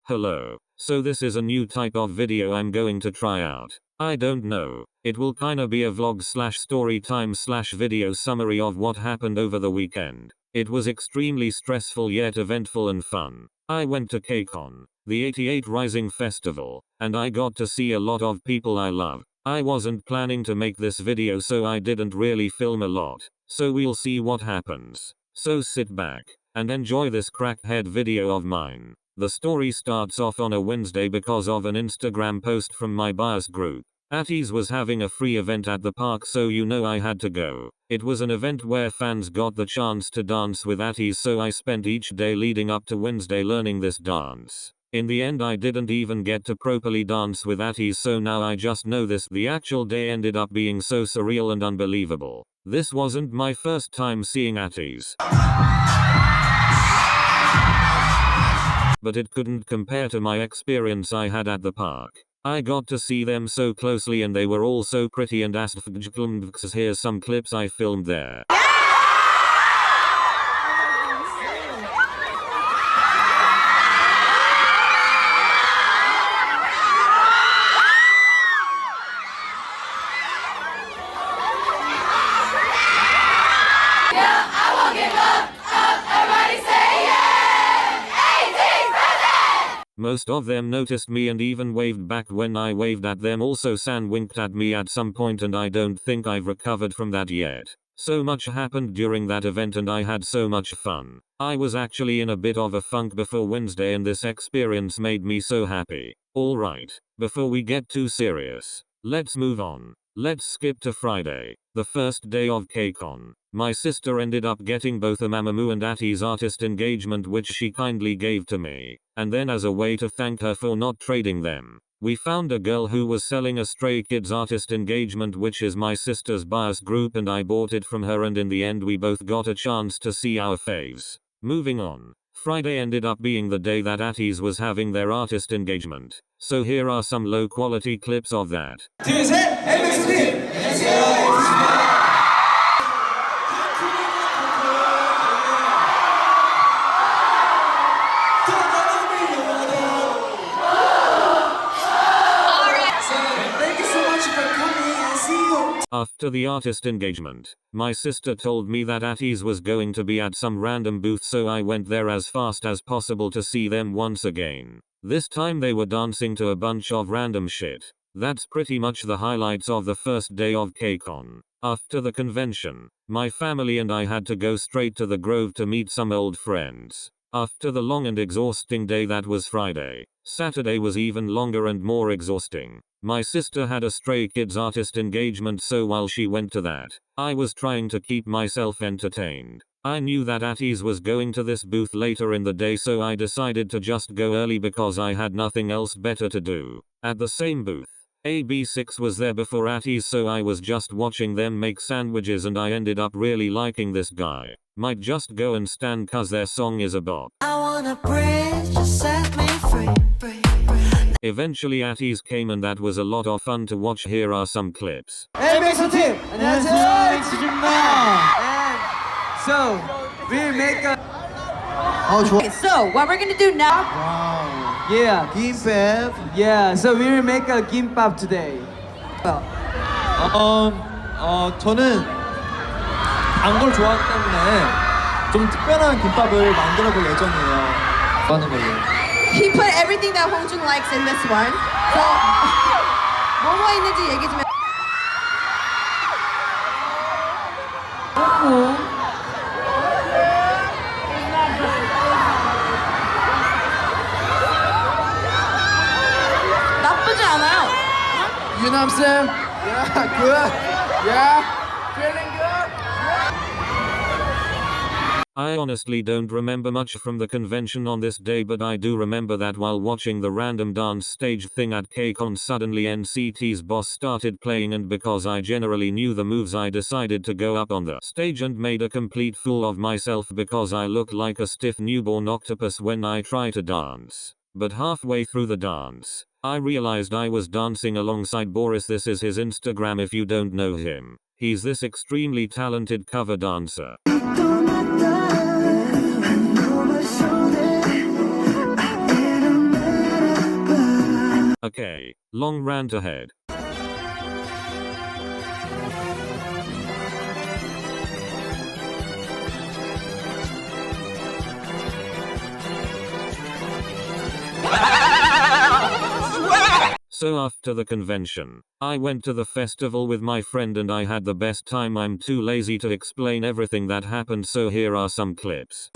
Hello. So this is a new type of video I'm going to try out. I don't know. It will kinda be a vlog / story time / video summary of what happened over the weekend. It was extremely stressful yet eventful and fun. I went to KCON, the 88rising festival, and I got to see a lot of people I love. I wasn't planning to make this video, so I didn't really film a lot. So we'll see what happens. So sit back and enjoy this crackhead video of mine. The story starts off on a Wednesday because of an Instagram post from my bias group. ATEEZ was having a free event at the park, so you know I had to go. It was an event where fans got the chance to dance with ATEEZ, so I spent each day leading up to Wednesday learning this dance. In the end I didn't even get to properly dance with ATEEZ, so now I just know this. The actual day ended up being so surreal and unbelievable. This wasn't my first time seeing ATEEZ, but it couldn't compare to my experience I had at the park. I got to see them so closely and they were all so pretty and aesthetic. Here's some clips I filmed there. Most of them noticed me and even waved back when I waved at them. Also San winked at me at some point and I don't think I've recovered from that yet. So much happened during that event and I had so much fun. I was actually in a bit of a funk before Wednesday and this experience made me so happy. Alright, before we get too serious, let's move on. Let's skip to Friday, the first day of KCON. My sister ended up getting both a MAMAMOO and ATEEZ artist engagement, which she kindly gave to me. And then as a way to thank her for not trading them, we found a girl who was selling a Stray Kids artist engagement, which is my sister's bias group, and I bought it from her, and in the end we both got a chance to see our faves. Moving on. Friday ended up being the day that ATEEZ was having their artist engagement. So here are some low quality clips of that. After the artist engagement, my sister told me that ATEEZ was going to be at some random booth, so I went there as fast as possible to see them once again. This time they were dancing to a bunch of random shit. That's pretty much the highlights of the first day of KCON. After the convention, my family and I had to go straight to the Grove to meet some old friends. After the long and exhausting day that was Friday, Saturday was even longer and more exhausting. My sister had a Stray Kids artist engagement, so while she went to that, I was trying to keep myself entertained. I knew that ATEEZ was going to this booth later in the day, so I decided to just go early because I had nothing else better to do. At the same booth, AB6 was there before ATEEZ, so I was just watching them make sandwiches and I ended up really liking this guy. Might just go and stand cause their song is a bop. I wanna breathe, just set me free. Eventually ATEEZ came and that was a lot of fun to watch. Here are some clips. MAMAMOO team! 안녕하세요, exausted. So, we'll make a... Okay, so what we're gonna do now? Wow. Yeah. Gimbap. Yeah, so we'll make a gimbap today. 저는 단 걸 좋아하기 때문에 좀 특별한 김밥을 만들어 볼 예정이에요. 하는 걸로. He put everything that Hongjun likes in this one. So, 뭐뭐 있는지 얘기 좀 해. 나쁘지 않아요. You know what I'm saying? Yeah, good. Yeah, feeling good. I honestly don't remember much from the convention on this day, but I do remember that while watching the random dance stage thing at KCON, suddenly NCT's Boss started playing, and because I generally knew the moves I decided to go up on the stage and made a complete fool of myself because I look like a stiff newborn octopus when I try to dance. But halfway through the dance, I realized I was dancing alongside Boris. This is his Instagram if you don't know him. He's this extremely talented cover dancer. Okay, long rant ahead. So after the convention, I went to the festival with my friend and I had the best time. I'm too lazy to explain everything that happened, so here are some clips.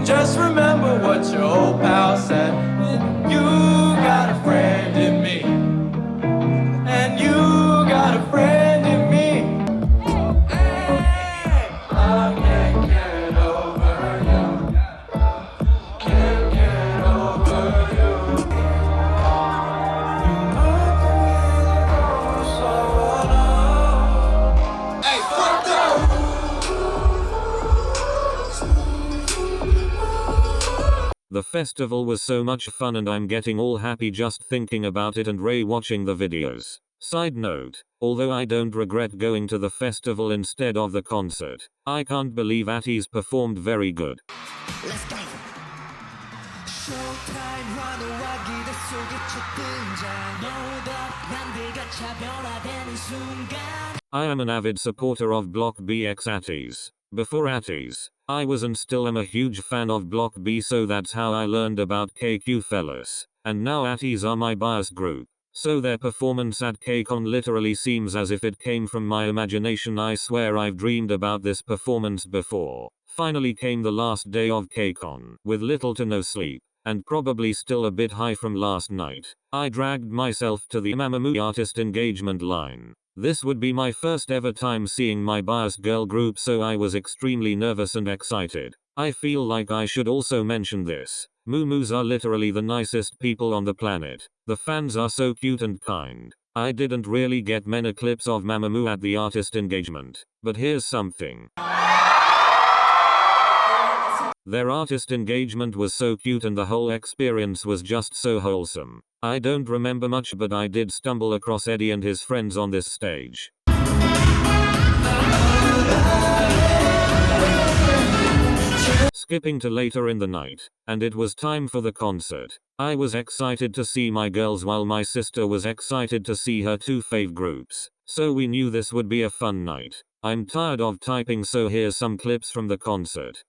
Just remember what your old pal said. You got a friend in me, and you got a friend in me. I can't get over you. Can't get over you. Hey, fuck that! The festival was so much fun and I'm getting all happy just thinking about it and watching the videos. Side note, although I don't regret going to the festival instead of the concert, I can't believe ATEEZ performed very good. Let's go. I am an avid supporter of Block B x ATEEZ. Before ATEEZ, I was and still am a huge fan of Block B, so that's how I learned about KQ fellas. And now ATEEZ are my bias group. So their performance at KCON literally seems as if it came from my imagination. I swear I've dreamed about this performance before. Finally came the last day of KCON, with little to no sleep, and probably still a bit high from last night. I dragged myself to the MAMAMOO artist engagement line. This would be my first ever time seeing my bias girl group, so I was extremely nervous and excited. I feel like I should also mention this. Moo-moos are literally the nicest people on the planet. The fans are so cute and kind. I didn't really get many clips of MAMAMOO at the artist engagement, but here's something. Their artist engagement was so cute and the whole experience was just so wholesome. I don't remember much, but I did stumble across Eddie and his friends on this stage. Skipping to later in the night, and it was time for the concert. I was excited to see my girls while my sister was excited to see her two fave groups. So we knew this would be a fun night. I'm tired of typing, so here's some clips from the concert.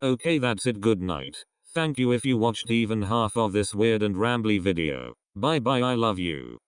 Okay, that's it. Good night. Thank you if you watched even half of this weird and rambly video. Bye bye, I love you.